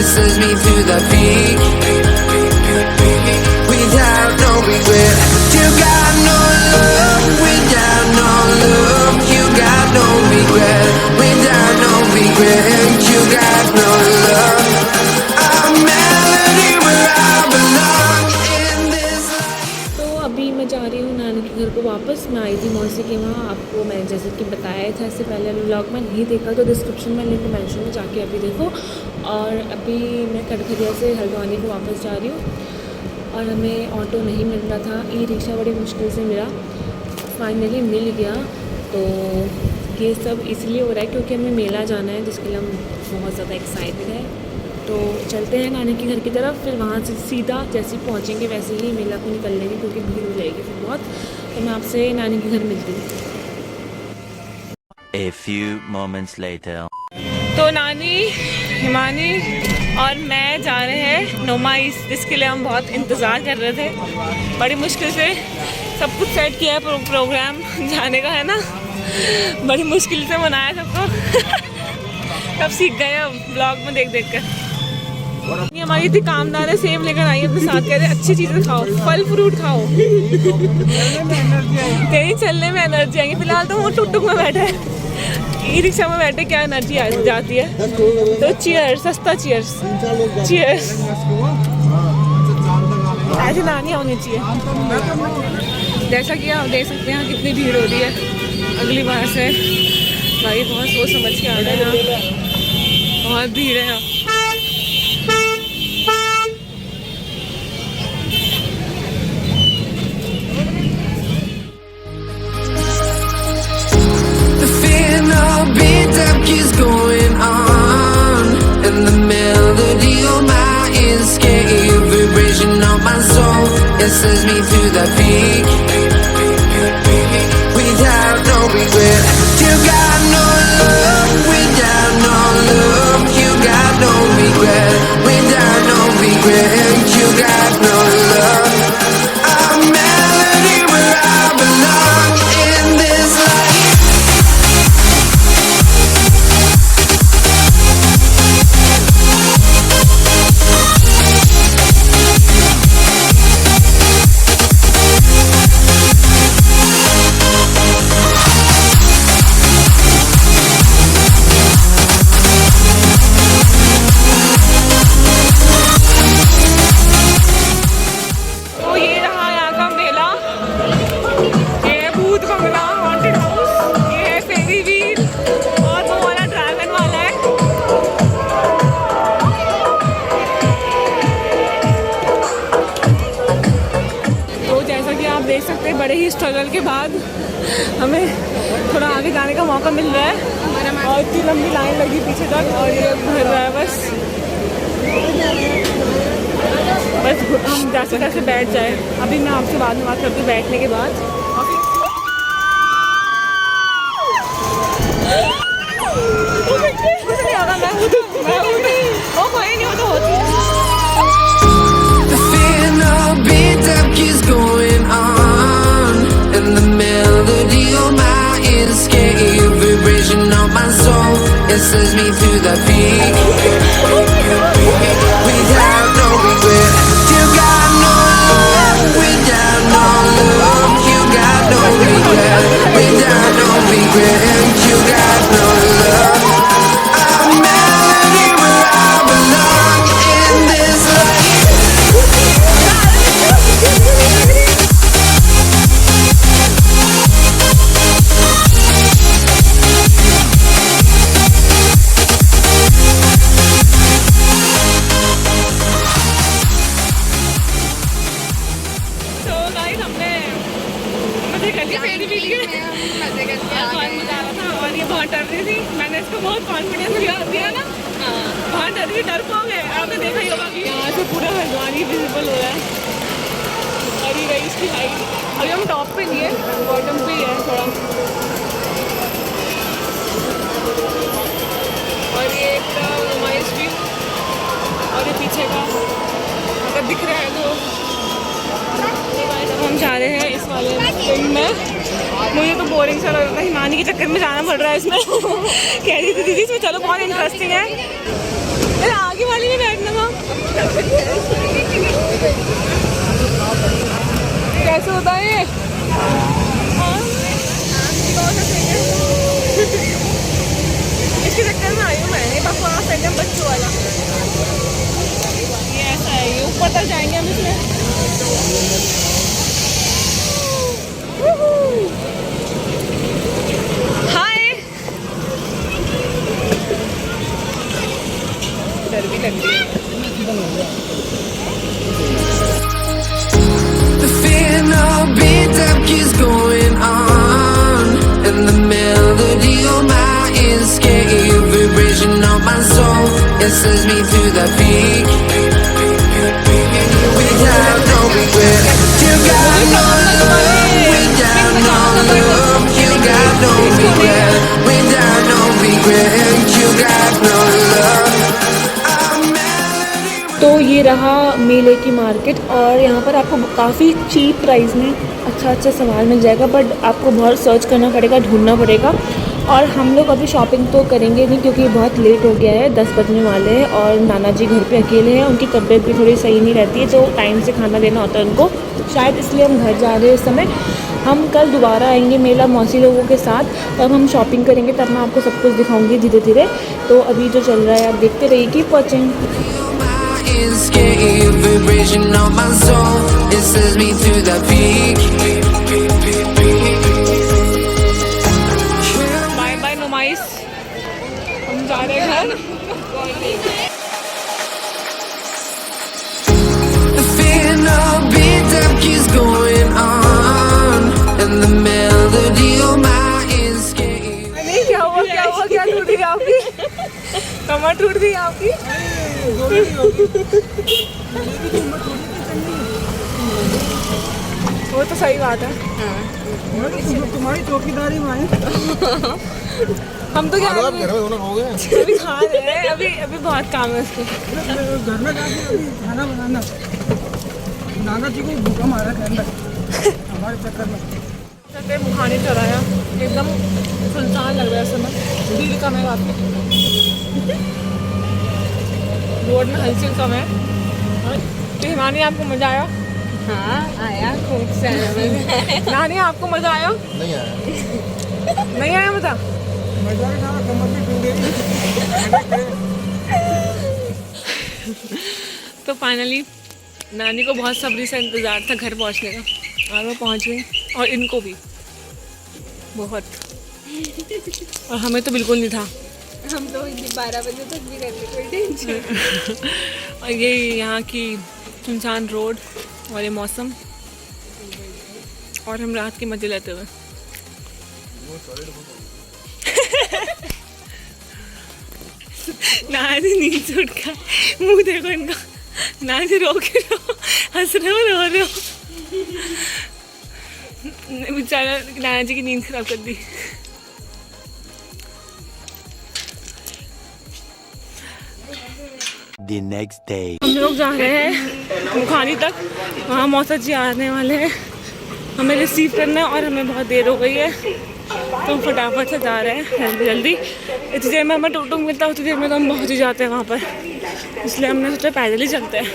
It sends me to the peak without no regret. You got no love without no love. You got no regret without no regret. You got no love. A melody where I belong in this life. तो अभी मैं जा रही हूँ नानी के घर को वापस। मैं आई थी मौसी के वहाँ, आपको मैंने जैसे कि बताया था इससे पहले व्लॉग में नहीं देखा तो डिस्क्रिप्शन में लिंक मेंशन में जाके अभी देखो। और अभी मैं कटघरिया से हल्द्वानी को वापस जा रही हूँ और हमें ऑटो नहीं मिल रहा था, ई रिक्शा बड़ी मुश्किल से मिला, फाइनली मिल गया। तो ये सब इसलिए हो रहा है क्योंकि हमें मेला जाना है जिसके लिए हम बहुत ज़्यादा एक्साइटेड है। तो चलते हैं नानी के घर की तरफ, फिर वहाँ से सीधा जैसे ही पहुँचेंगे वैसे ही मेला को निकल लेंगे क्योंकि भीड़ हो जाएगी फिर बहुत। तो मैं आपसे नानी के घर मिलती हूँ। A few moments later. तो नानी, हिमानी और मैं जा रहे हैं नोमाइस, जिसके लिए हम बहुत इंतज़ार कर रहे थे। बड़ी मुश्किल से सब कुछ सेट किया है, प्रोग्राम जाने का है ना, बड़ी मुश्किल से बनाया सबको। अब सीख गए अब ब्लॉग में देख देख कर। ये हमारी इतनी कामदार है, सेब लेकर आई अपने साथ, कह रहे अच्छी चीज़ें खाओ, फल फ्रूट खाओ। कहीं चलने में एनर्जी आएगी। फिलहाल तो वो टुक में बैठे हैं, ई रिक्शा में बैठे क्या एनर्जी आ जाती है। तो चीयर्स, सस्ता चीयर्स, चीयर्स। ऐसे नानी होनी चाहिए। जैसा कि आप देख सकते हैं कितनी भीड़ हो रही है। अगली बार से भाई बहुत सोच समझ के आ रहे हैं, बहुत भीड़ है यहाँ। Keeps going on, and the melody of my escape, vibration of my soul, it sends me to the peak without no regret. You got no love without no love. You got no regret without no regret. You got no love. A melody where I belong in this life. देख सकते हैं बड़े ही struggle के बाद हमें थोड़ा आगे जाने का मौका मिल रहा है। और इतनी लंबी लाइन लगी पीछे तक और ये भर रहा है बस हम जैसे तैसे बैठ जाए। अभी मैं आपसे बाद में बात करती हूँ बैठने के बाद। It sends me to the peak without no regret. You got no love without no love. You got no regret without no regret. You got no love. A melody where I belong in this life. मैंने इसको बहुत confidence दिया ना, बहुत डर पाओगे। आपने देखा ही होगा कि यहाँ से पूरा हल्द्वानी विजिबल हो रहा है और ये रही इसकी हाइट। अभी हम टॉप पे नहीं है, बॉटम पे ही है थोड़ा। और ये एक रोमाइस व्यू और ये पीछे का अगर दिख रहा है तो हम जा रहे हैं इस वाले फिल्म में। मुझे तो बोरिंग सा लग रहा था, हिमानी के चक्कर में जाना पड़ रहा है इसमें। कह रही थी दीदी इसमें चलो बहुत इंटरेस्टिंग है। अरे आगे वाली में बैठना था। कैसे होता है ये? इसके चक्कर में आई हूँ मैं। बकवास एकदम बच्चों वाला। ये ऐसा है, ये ऊपर तक जाएंगे हम इसमें। हाय, डर भी लग रही है। The fear no beat up keeps going on, and the melody of my escape, vibration of my soul, it sends me to the peak. Without no regret, you got no love. Without no love, you got no regret. Without no regret, you got no love. तो ये रहा मेले की market और यहाँ पर आपको काफ़ी चीप प्राइस में अच्छा सामान मिल जाएगा, बट आपको बहुत सर्च करना पड़ेगा, ढूंढना पड़ेगा। और हम लोग अभी शॉपिंग तो करेंगे नहीं क्योंकि बहुत लेट हो गया है, 10 बजने वाले हैं और नाना जी घर पे अकेले हैं, उनकी तबीयत भी थोड़ी सही नहीं रहती है, तो टाइम से खाना देना होता है उनको, शायद इसलिए हम घर जा रहे हैं इस समय। हम कल दोबारा आएंगे मेला मौसी लोगों के साथ, तब हम शॉपिंग करेंगे, तब मैं आपको सब कुछ दिखाऊंगी धीरे धीरे। तो अभी जो चल रहा है आप देखते रहिए, keep watching. Escape, vibration of my soul, it sends me to the peak. Bye bye Numaish, हम जा रहे हैं घर। The fear no beat up keeps going on, and the melody of my escape. नहीं, क्या हुआ क्या टूट गई आपकी कमर, टूट गई आपकी। वो तो सही बात है। तुम्हारी चौकीदारी में आए। हम तो क्या घर में दोनों हो गए। अभी खा रहे हैं, अभी बहुत काम है उसके। घर में जाके अभी खाना बनाना, नाना जी को भूखा मारा के अंदर हमारे चक्कर में। चक्कर बुखानी चढ़ाया, एकदम सुनसान लग रहा है समय, भीड़ कम है आपको, रोड में हलचल कम है। तो हिमानी आपको मजा आया? हाँ आया, खूब सारा। नानी आपको मजा आया? नहीं आया। नहीं आया मजा? मजा ही था, कमर भी टूट गई। तो फाइनली नानी को बहुत सब्री से इंतज़ार था घर पहुंचने का, और वो पहुंच गई, और इनको भी बहुत, और हमें तो बिल्कुल नहीं था। हम तो 12 बजे तक भी रहते, कोई टेंशन। और ये यहाँ की सुनसान रोड और ये मौसम, और हम रात के मजे लेते हुए। नानी नींद से उठ का मुँह देखो इनका, नानी रो के हंस रहे हो, रो रहे हो। बेचारा नाना जी की नींद खराब कर दी। The next day. हम लोग जा रहे हैं मुखानी तक, वहाँ मौसा जी आने वाले हैं हमें रिसीव करना है, और हमें बहुत देर हो गई है, तो हम फटाफट से जा रहे हैं जल्दी जल्दी। इतनी देर में हमें टोटो मिलता है, उतनी देर में तो हम पहुँच ही जाते हैं वहाँ पर, इसलिए हमने सोचा पैदल ही चलते हैं।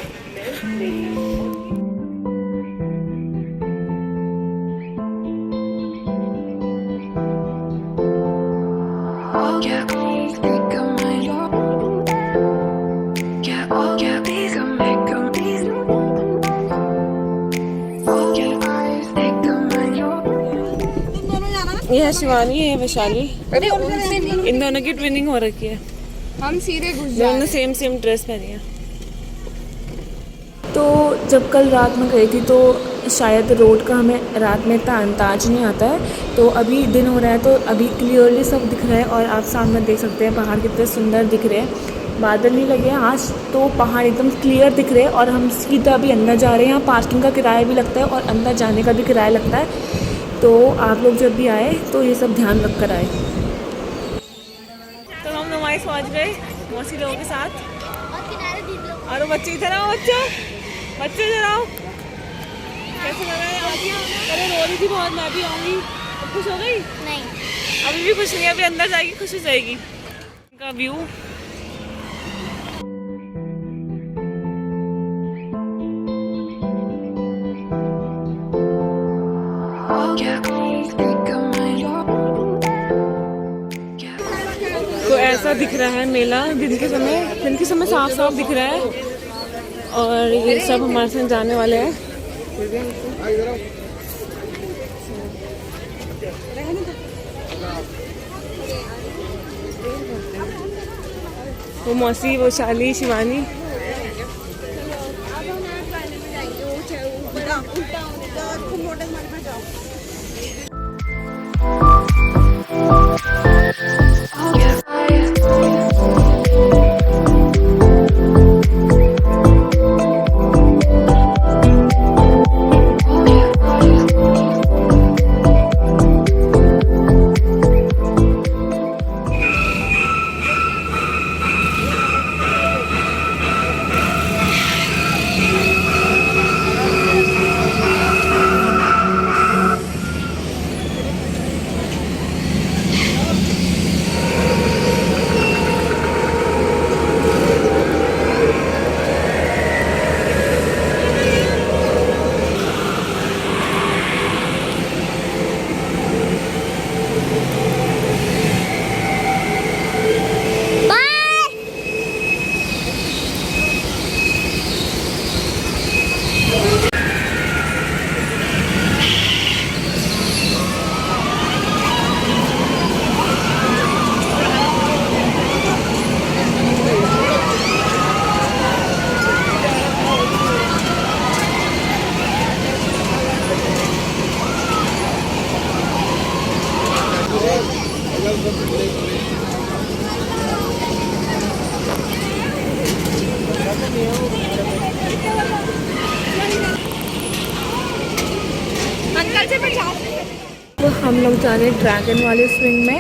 ये है शिवानी, ये है वैशाली, अरे उनसे नहीं, इन दोनों की ट्विनिंग हो रखी है, हम सीधे घुस दोनों जाए। सेम ड्रेस पहनी है। तो जब कल रात में गई थी तो शायद रोड का हमें रात में इतना अंदाज नहीं आता है, तो अभी दिन हो रहा है तो अभी क्लियरली सब दिख रहा है, और आप सामने देख सकते हैं पहाड़ कितने सुंदर दिख रहे हैं, बादल नहीं लगे हैं आज, तो पहाड़ एकदम क्लियर दिख रहे हैं। और हम सीधा अभी अंदर जा रहे हैं, यहाँ पार्किंग का किराया भी लगता है और अंदर जाने का भी किराया लगता है, तो आप लोग जब भी आए तो ये सब ध्यान रख कर आए। तो हम नुमाइश पहुँच गए मौसी लोगों के साथ, और बच्चे इधर आओ, बच्चे इधर आओ। कैसे लग रहा है? अरे रो रही थी बहुत, मैं भी आऊँगी। खुश हो गई? नहीं, अभी भी खुश नहीं है, अभी अंदर जाएगी खुश हो जाएगी। इनका व्यू कैसा दिख रहा है मेला दिन के समय साफ साफ दिख रहा है। और ये सब हमारे साथ जाने वाले हैं। वो मौसी, वो शाली, शिवानी। तो हम लोग जा रहे हैं ड्रैगन वाले स्विंग में।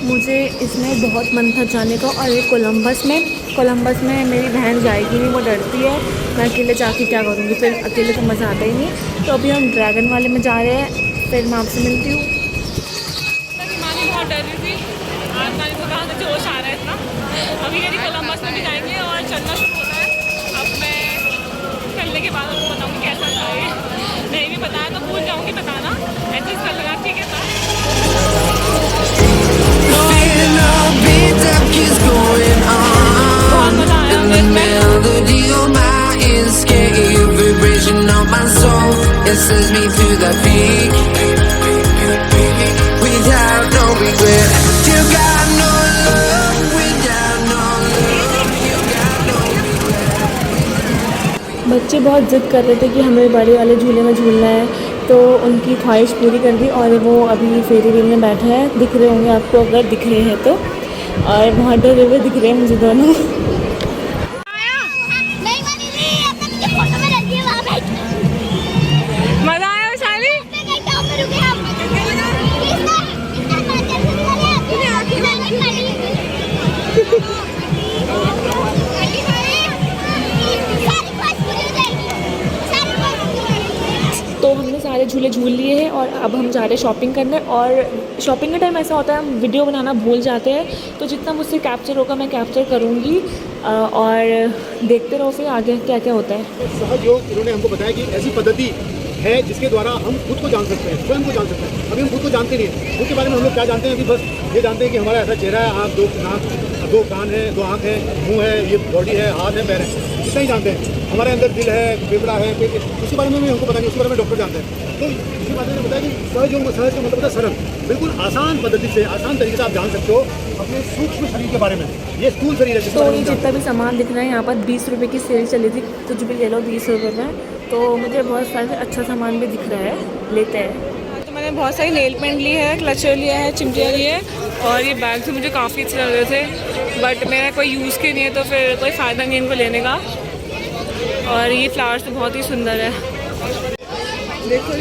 मुझे इसमें बहुत मन था जाने का। और ये कोलंबस में मेरी बहन जाएगी नहीं, वो डरती है। मैं अकेले जाके क्या करूँगी, फिर अकेले तो मज़ा आता ही नहीं। तो अभी हम ड्रैगन वाले में जा रहे हैं, फिर मैं आपसे मिलती हूँ। बहुत डर रही थी, आज नानी को कहा था जोश आ रहा है इतना। अभी यदि कोलंबस में भी जाएंगे और चलना शुरू होता है। अब मैं चलने के बाद आपको बताऊँगी कैसा था ये। नहीं भी बताया तो भूल जाऊँगी बताना, ऐसे चल रहा। ठीक है था। बहुत मज़ा आया बच्चे बहुत ज़िद कर रहे थे कि हमें बड़े वाले झूले में झूलना है, तो उनकी ख्वाहिश पूरी कर दी। और वो अभी फेरी व्हील में बैठे हैं, दिख रहे होंगे आपको अगर दिख रहे हैं तो। और बहुत डरे हुए दिख रहे हैं मुझे दोनों। मज़ा आया वैशाली? तो हमने सारे झूले झूल लिए हैं और अब हम जा रहे हैं शॉपिंग करने। और शॉपिंग का टाइम ऐसा होता है हम वीडियो बनाना भूल जाते हैं, तो जितना मुझसे कैप्चर होगा मैं कैप्चर करूँगी। और देखते रहो फिर आगे क्या क्या होता है। सहयोग इन्होंने हमको बताया कि ऐसी पद्धति है जिसके द्वारा हम खुद को जान सकते हैं, स्वयं को जान सकते हैं। अभी हम खुद को जानते नहीं हैं। खुद के बारे में हम लोग क्या जानते हैं कि बस ये जानते हैं कि हमारा ऐसा चेहरा है, आँख, दो नाक, दो कान है, दो आँख है, मुंह है, ये बॉडी है, हाथ है, पैर है, इतना ही जानते हैं। हमारे अंदर दिल है, फेफड़ा है, उसके बारे में भी हमको पता नहीं, उसके बारे में डॉक्टर जानते हैं। तो इसी बात ने बताया कि सहयोग का मतलब होता है सरल, बिल्कुल आसान पद्धति से, आसान तरीके से आप जान सकते हो अपने सूक्ष्म शरीर के बारे में। ये स्थूल शरीर है। तो ये जितना भी सामान दिख रहा है यहाँ पर 20 रुपये की सेल चली थी, कुछ भी ले लो 20 रुपये में। तो मुझे बहुत सारे अच्छा सामान भी दिख रहा है, लेते हैं। तो मैंने बहुत सारी नेल पेंट ली है, क्लचर लिया है, चिमटियाँ ली है। और ये बैग भी मुझे काफ़ी अच्छे लग रहे थे, बट मेरा कोई यूज़ के नहीं है, तो फिर कोई फ़ायदा नहीं इनको लेने का। और ये फ्लावर्स तो बहुत ही सुंदर है। देखो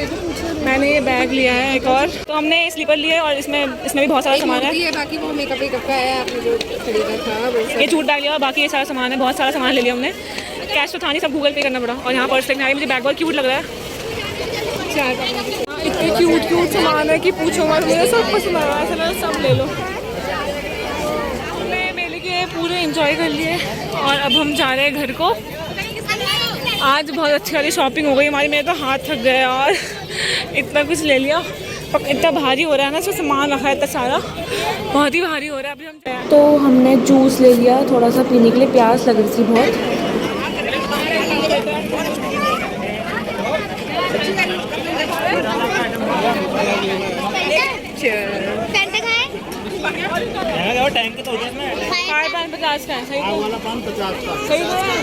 मैंने ये बैग लिया है एक और। तो हमने स्लीपर लिया है और इसमें भी बहुत सारा सामान है। बाकी वो मेकअप का है, आपने जो खरीदा था वो ये जूट बैग लिया और बाकी ये सारा सामान है, बहुत सारा सामान ले लिया हमने। कैश तो था नहीं, सब गूगल पे करना पड़ा। और यहाँ पर्स लेने आई, मुझे बैग बहुत क्यूट लग रहा है। इतने क्यूट सामान है कि पूछो मत, मुझे सब पसंद आ रहा है, चलो सब ले लो। हमने मेले के पूरे एंजॉय कर लिए और अब हम जा रहे हैं घर को। आज बहुत अच्छी वाली शॉपिंग हो गई हमारी, मेरे तो हाथ थक गए और इतना कुछ ले लिया। इतना भारी हो रहा है ना, इसमें सामान रखा है इतना सारा, बहुत ही भारी हो रहा है। अभी हम तो हमने जूस ले लिया थोड़ा सा पीने के लिए, प्यास लग रही थी बहुत। टैंक तो 50 का है, सही तो? वाला पान 50 का। सही तो है।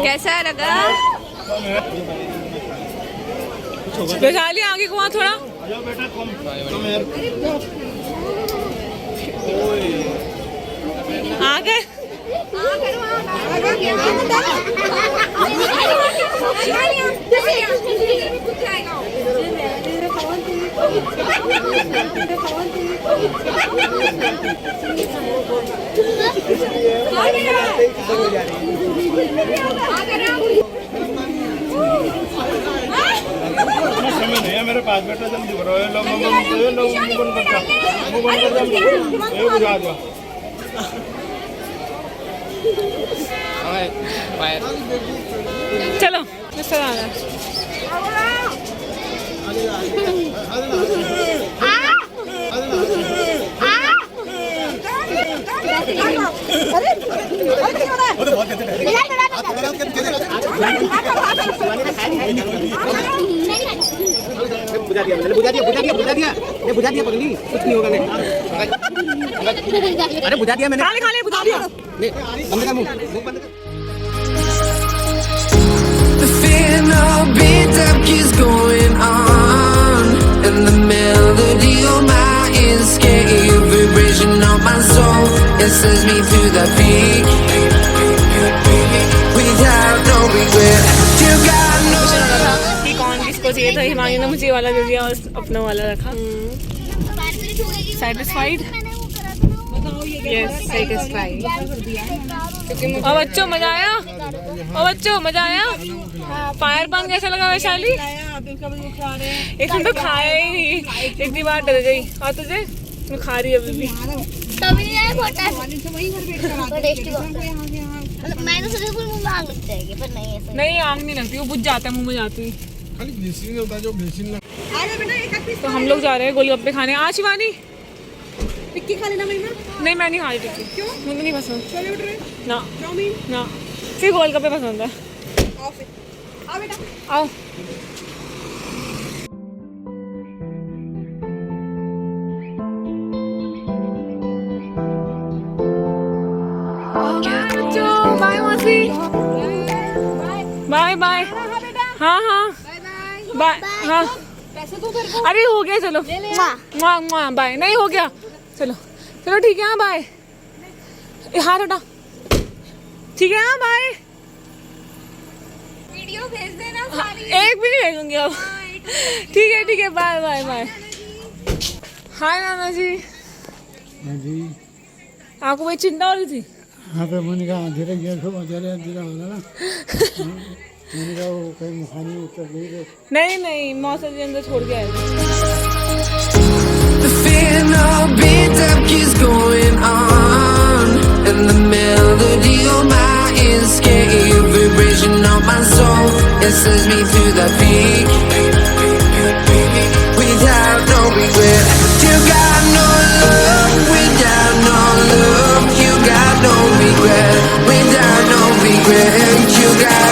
कैसा लगा? वैशाली आगे को वहाँ थोड़ा आगे। समय नहीं है मेरे पास, बेटा जल्दी करो। ये लोग मुंह बंद कर ये बुझा दो। चलो मिस्टर आना। बुझा दिया पगली, कुछ नहीं होगा। अरे बुझा दिया मैंने, खा ले बुझा दिया। बंद कर मुंह बंद कर। The feeling of beat up keeps going on, and the melody of my escape, vibration of my soul, it sends me through the beat, without no regret. You got no कि कौन किसको चाहिए था, हिमांगी ने मुझे ये वाला दे दिया और अपना वाला रखा। सेटिस्फाइड? Yes satisfied. और बच्चों मजा आया? और बच्चों मजा आया? फायर पान कैसा लगा वैशाली? इसमें तो खाया ही नहीं, इतनी बार डर गई। और तुझे? मैं खा रही अभी भी। तभी नहीं आया बहुत टेस्टी। मतलब मैंने सोचा कोई मुंह में आग लग जाएगी, पर नहीं ऐसा। नहीं आग नहीं लगती, वो बुझ जाता है मुंह में जाती। तो हम लोग जा रहे हैं गोलगप्पे खाने। आज शिवानी टिक्की खा लेना महिमा। नहीं मैं नहीं खा रही टिक्की। क्यों? मुझे नहीं पसंद। छोले भटूरे, ना चाउमीन। ना सिर्फ गोलगप्पे पसंद है। आओ फिर, आओ बेटा। आओ। बाय मौसी, बाय बाय। हाँ हाँ बाय। हाँ अरे हो गया, चलो बाय। नहीं हो गया, चलो चलो ठीक है। हाँ बाय। हाथ हटा, ठीक है। हाँ बाय। वीडियो भेज देना सारी। एक भी नहीं भेजूंगी अब। ठीक है बाय बाय बाय। हाय नाना जी। जी आपको कोई चिंता हो रही थी? हाँ पे मैंने कहा धीरे धीरे होना ना। मैंने कहा वो कहीं मुखानी उतर गई। नहीं मौसम जी अंदर छोड़ के आए थे। The feeling of beat up keeps going on, and the melody of my escape, vibration of my soul, it sends me through the peak, without no regret. You got no love, without no love. You got no regret, without no regret. You got